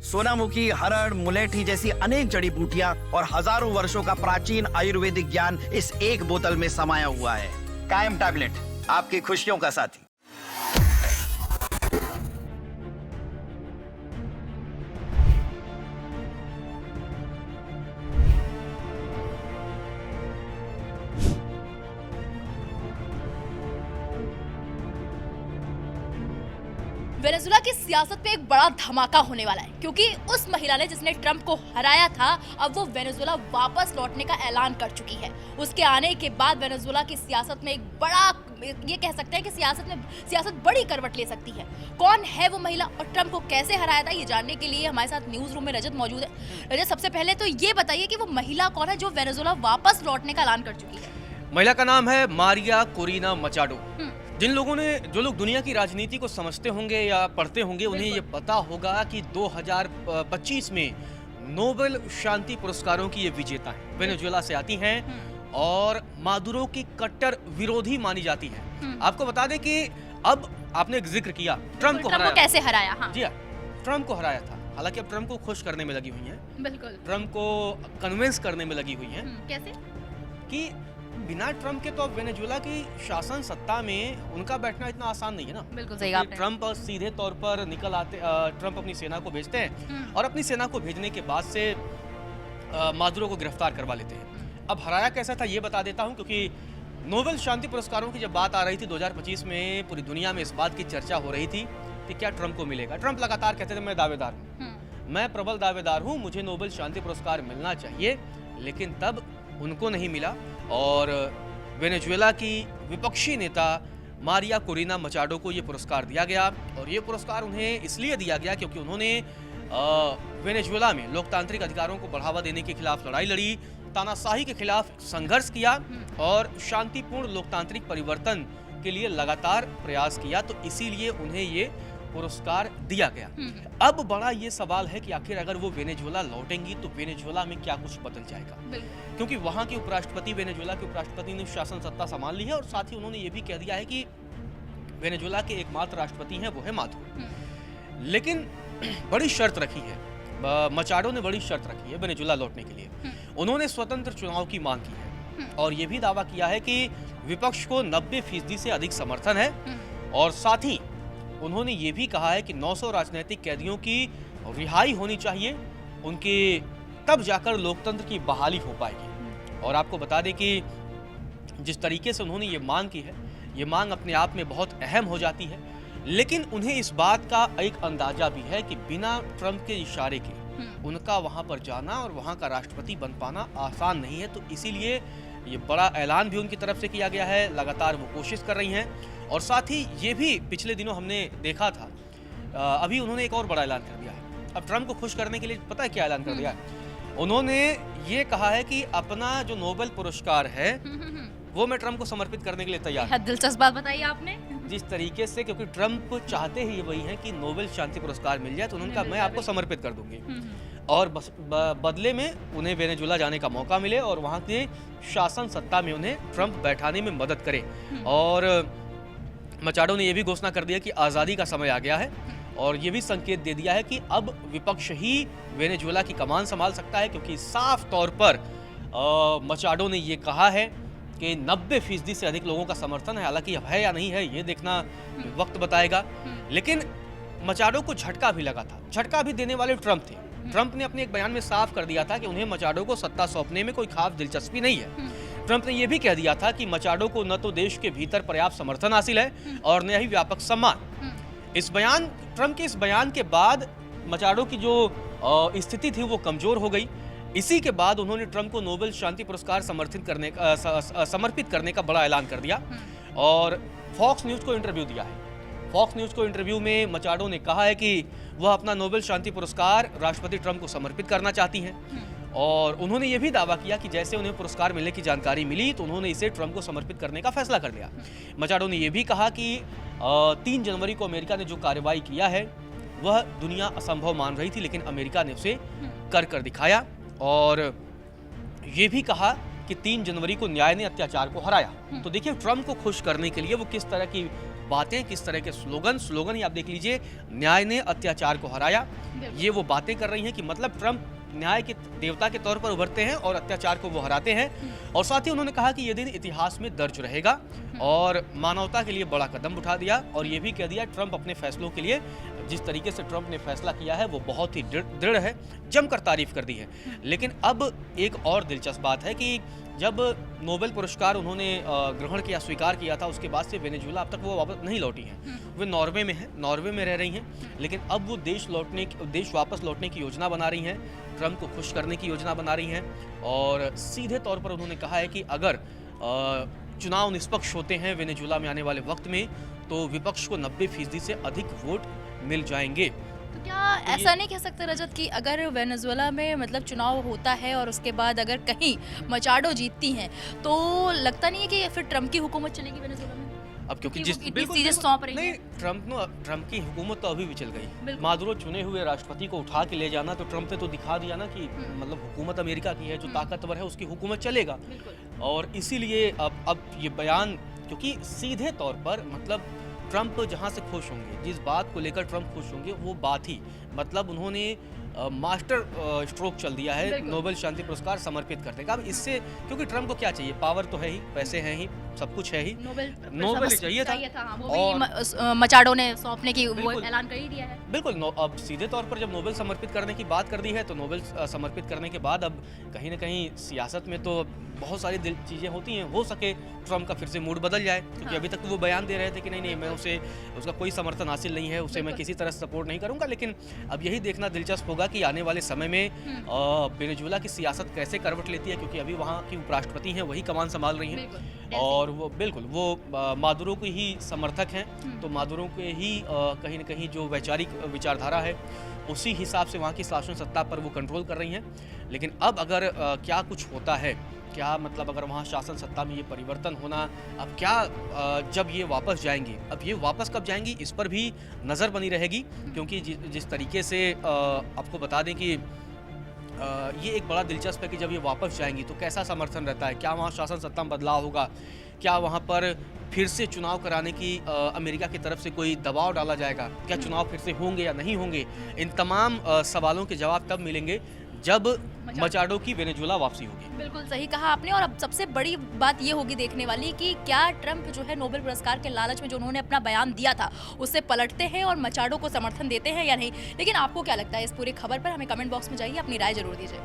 सोनामुखी, हरड़, मुलेठी जैसी अनेक जड़ी बूटियां और हजारों वर्षों का प्राचीन आयुर्वेदिक ज्ञान इस एक बोतल में समाया हुआ है। कायम टैबलेट, आपकी खुशियों का साथी। वेनेजुएला की सियासत पे एक बड़ा धमाका होने वाला है, क्योंकि उस महिला ने जिसने ट्रंप को हराया था, अब वो वेनेजुएला वापस लौटने का ऐलान कर चुकी है। उसके आने के बाद वेनेजुएला की सियासत में एक बड़ा, ये कह सकते हैं कि सियासत बड़ी करवट ले सकती है। कौन है वो महिला और ट्रंप को कैसे हराया था, ये जानने के लिए हमारे साथ न्यूज रूम में रजत मौजूद है। रजत, सबसे पहले तो ये बताइए कि वो महिला कौन है जो वेनेजुएला वापस लौटने का ऐलान कर चुकी है। महिला का नाम है मारिया कोरिना मचाडो। जो लोग दुनिया की राजनीति को समझते होंगे या पढ़ते होंगे, उन्हें ये पता होगा कि 2025 में नोबेल शांति पुरस्कारों की ये विजेता हैं। वेनेजुएला से आती हैं और मादुरो की कट्टर विरोधी मानी जाती हैं। आपको बता दें कि अब आपने एक जिक्र किया, ट्रंप को हराया, कैसे हराया? हाँ। जी हाँ, ट्रंप को हराया था। हालांकि अब ट्रंप को खुश करने में लगी हुई हैं, बिल्कुल ट्रंप को कन्विंस करने में लगी हुई हैं। कैसे? कि बिना ट्रंप के तो अब वेनेजुएला की शासन सत्ता में उनका बैठना इतना आसान नहीं है ना। बिल्कुल सही कहा आपने। ट्रंप सीधे तौर पर निकल आते, ट्रंप अपनी सेना को भेजते हैं और अपनी सेना को भेजने के बाद से मादुरो को गिरफ्तार करवा लेते हैं। अब हराया कैसा था ये बता देता हूं, क्योंकि नोबेल शांति पुरस्कारों की जब बात आ रही थी 2025 में, पूरी दुनिया में इस बात की चर्चा हो रही थी कि क्या ट्रंप को मिलेगा। ट्रंप लगातार कहते थे मैं दावेदार हूँ, मैं प्रबल दावेदार हूँ, मुझे नोबेल शांति पुरस्कार मिलना चाहिए। लेकिन तब उनको नहीं मिला और वेनेजुएला की विपक्षी नेता मारिया कोरिना मचाडो को ये पुरस्कार दिया गया। और ये पुरस्कार उन्हें इसलिए दिया गया क्योंकि उन्होंने वेनेजुएला में लोकतांत्रिक अधिकारों को बढ़ावा देने के खिलाफ लड़ाई लड़ी, तानाशाही के खिलाफ संघर्ष किया और शांतिपूर्ण लोकतांत्रिक परिवर्तन के लिए लगातार प्रयास किया। तो इसीलिए उन्हें ये पुरस्कार दिया गया। अब बड़ा ये सवाल है कि आखिर अगर वो वेनेजुएला लौटेंगी तो वेनेजुएला में क्या कुछ बदल जाएगा, क्योंकि वहां के उपराष्ट्रपति, वेनेजुएला के उपराष्ट्रपति ने शासन सत्ता संभाल ली है और साथ ही उन्होंने ये भी कह दिया है कि वेनेजुएला के एकमात्र राष्ट्रपति हैं वो है मादुरो। लेकिन बड़ी शर्त रखी है, मचाडो ने बड़ी शर्त रखी है वेनेजुएला लौटने के लिए। उन्होंने स्वतंत्र चुनाव की मांग की है और ये भी दावा किया है कि विपक्ष को 90% से अधिक समर्थन है। और साथ ही उन्होंने ये भी कहा है कि 900 राजनीतिक कैदियों की रिहाई होनी चाहिए, उनके तब जाकर लोकतंत्र की बहाली हो पाएगी। और आपको बता दें कि जिस तरीके से उन्होंने ये मांग की है, ये मांग अपने आप में बहुत अहम हो जाती है। लेकिन उन्हें इस बात का एक अंदाजा भी है कि बिना ट्रंप के इशारे के उनका वहां पर जाना और वहां का राष्ट्रपति बन पाना आसान नहीं है। तो इसीलिए ये बड़ा ऐलान भी उनकी तरफ से किया गया है, लगातार वो कोशिश कर रही हैं। और साथ ही ये भी पिछले दिनों हमने देखा था, अभी उन्होंने एक और बड़ा ऐलान कर दिया है। अब ट्रंप को खुश करने के लिए पता है क्या ऐलान कर दिया है? उन्होंने ये कहा है कि अपना जो नोबेल पुरस्कार है वो मैं ट्रंप को समर्पित करने के लिए तैयार हूं। दिलचस्प बात बताई आपने। जिस तरीके से, क्योंकि ट्रंप चाहते ही वही है कि नोबेल शांति पुरस्कार मिल जाए, तो उन्होंने कहा मैं आपको समर्पित कर दूंगी और बदले में उन्हें वेनेजुएला जाने का मौका मिले और वहां के शासन सत्ता में उन्हें ट्रंप बैठाने में मदद करे। और मचाडो ने यह भी घोषणा कर दिया कि आज़ादी का समय आ गया है और ये भी संकेत दे दिया है कि अब विपक्ष ही वेनेजुएला की कमान संभाल सकता है, क्योंकि साफ तौर पर मचाडो ने ये कहा है कि 90% से अधिक लोगों का समर्थन है। हालांकि अब है या नहीं है ये देखना वक्त बताएगा। लेकिन मचाडो को झटका भी लगा था, झटका भी देने वाले ट्रंप थे। ट्रंप ने अपने एक बयान में साफ कर दिया था कि उन्हें मचाडो को सत्ता सौंपने में कोई खास दिलचस्पी नहीं है। ट्रंप ने यह भी कह दिया था कि मचाडो को न तो देश के भीतर पर्याप्त समर्थन हासिल है और न ही व्यापक सम्मान। ट्रंप के इस बयान के बाद मचाडो की जो स्थिति थी वो कमजोर हो गई। इसी के बाद उन्होंने ट्रंप को नोबेल शांति पुरस्कार समर्पित करने का बड़ा ऐलान कर दिया और फॉक्स न्यूज को इंटरव्यू दिया है। फॉक्स न्यूज को इंटरव्यू में मचाडो ने कहा है कि वह अपना नोबेल शांति पुरस्कार राष्ट्रपति ट्रंप को समर्पित करना चाहती हैं। और उन्होंने ये भी दावा किया कि जैसे उन्हें पुरस्कार मिलने की जानकारी मिली तो उन्होंने इसे ट्रंप को समर्पित करने का फैसला कर लिया। मचाडो ने यह भी कहा कि 3 जनवरी को अमेरिका ने जो कार्रवाई किया है वह दुनिया असंभव मान रही थी, लेकिन अमेरिका ने उसे कर दिखाया। और ये भी कहा कि 3 जनवरी को न्याय ने अत्याचार को हराया। तो देखिए ट्रंप को खुश करने के लिए वो किस तरह की बातें, किस तरह के स्लोगन ही आप देख लीजिए, न्याय ने अत्याचार को हराया, ये वो बातें कर रही हैं कि मतलब ट्रंप न्याय के देवता के तौर पर उभरते हैं और अत्याचार को वो हराते हैं। और साथ ही उन्होंने कहा कि ये दिन इतिहास में दर्ज रहेगा और मानवता के लिए बड़ा कदम उठा दिया। और ये भी कह दिया ट्रंप अपने फैसलों के लिए, जिस तरीके से ट्रंप ने फैसला किया है वो बहुत ही दृढ़ है, जमकर तारीफ कर दी है। लेकिन अब एक और दिलचस्प बात है कि जब नोबेल पुरस्कार उन्होंने ग्रहण किया, स्वीकार किया था, उसके बाद से वेनेजुएला अब तक वो वापस नहीं लौटी हैं। वे नॉर्वे में हैं, नॉर्वे में रह रही हैं, लेकिन अब वो देश वापस लौटने की योजना बना रही हैं, ट्रंप को खुश करने की योजना बना रही हैं। और सीधे तौर पर उन्होंने कहा है कि अगर चुनाव निष्पक्ष होते हैं वेनेजुएला में आने वाले वक्त में, तो विपक्ष को 90% से अधिक वोट मिल जाएंगे। तो क्या ऐसा नहीं कह सकते रजत कि अगर वेनेजुएला में मतलब चुनाव होता है और उसके बाद अगर कहीं मचाडो जीतती हैं, तो लगता नहीं है कि फिर ट्रंप की हुकूमत चलेगी वेनेजुएला में? अब क्योंकि जिस चीजें सौंप रही नहीं, हैं। ट्रंप की हुकूमत तो अभी भी चल गई। मादुरो चुने हुए राष्ट्रपति को उठा के ले जाना, तो ट्रंप ने तो दिखा दिया ना कि मतलब हुकूमत अमेरिका की है, जो ताकतवर है उसकी हुकूमत चलेगा। और इसीलिए अब ये बयान, क्योंकि सीधे तौर पर मतलब ट्रंप जहां से खुश होंगे, जिस बात को लेकर ट्रंप खुश होंगे, वो बात ही मतलब उन्होंने मास्टर स्ट्रोक चल दिया है नोबेल शांति पुरस्कार समर्पित करने का। अब इससे, क्योंकि ट्रंप को क्या चाहिए, पावर तो है ही, पैसे हैं ही, सब कुछ है ही, नोबेल चाहिए था। हाँ, वो भी मचाडो ने सौंपने की वो ऐलान कर ही दिया है। बिल्कुल। अब सीधे तौर पर जब नोबेल समर्पित करने की बात कर दी है, तो नोबेल समर्पित करने के बाद अब कहीं ना कहीं सियासत में तो बहुत सारी चीज़ें होती हैं, हो सके ट्रंप का फिर से मूड बदल जाए, क्योंकि अभी तक तो वो बयान दे रहे थे कि नहीं मैं उसका कोई समर्थन हासिल नहीं है, उसे मैं किसी तरह सपोर्ट नहीं करूंगा। लेकिन अब यही देखना दिलचस्प होगा कि आने वाले समय में वेनेजुएला की सियासत कैसे करवट लेती है, क्योंकि अभी वहाँ की उपराष्ट्रपति हैं, वही कमान संभाल रही हैं और वो बिल्कुल वो मादुरो के ही समर्थक हैं। तो मादुरो के ही कहीं ना कहीं जो वैचारिक विचारधारा है, उसी हिसाब से वहाँ की शासन सत्ता पर वो कंट्रोल कर रही हैं। लेकिन अब अगर क्या कुछ होता है, क्या मतलब अगर वहाँ शासन सत्ता में ये परिवर्तन होना, अब क्या जब ये वापस जाएंगी, अब ये वापस कब जाएंगी इस पर भी नज़र बनी रहेगी। क्योंकि जिस तरीके से आपको बता दें कि ये एक बड़ा दिलचस्प है कि जब ये वापस जाएंगी तो कैसा समर्थन रहता है, क्या वहाँ शासन सत्ता में बदलाव होगा, क्या वहाँ पर फिर से चुनाव कराने की अमेरिका की तरफ से कोई दबाव डाला जाएगा, क्या चुनाव फिर से होंगे या नहीं होंगे। इन तमाम सवालों के जवाब तब मिलेंगे जब मचाडो की वेनेजुएला वापसी होगी। बिल्कुल सही कहा आपने। और अब सबसे बड़ी बात ये होगी देखने वाली कि क्या ट्रंप जो है नोबेल पुरस्कार के लालच में जो उन्होंने अपना बयान दिया था उससे पलटते हैं और मचाडो को समर्थन देते हैं या नहीं। लेकिन आपको क्या लगता है इस पूरी खबर पर? हमें कमेंट बॉक्स में जाइए, अपनी राय जरूर दीजिए।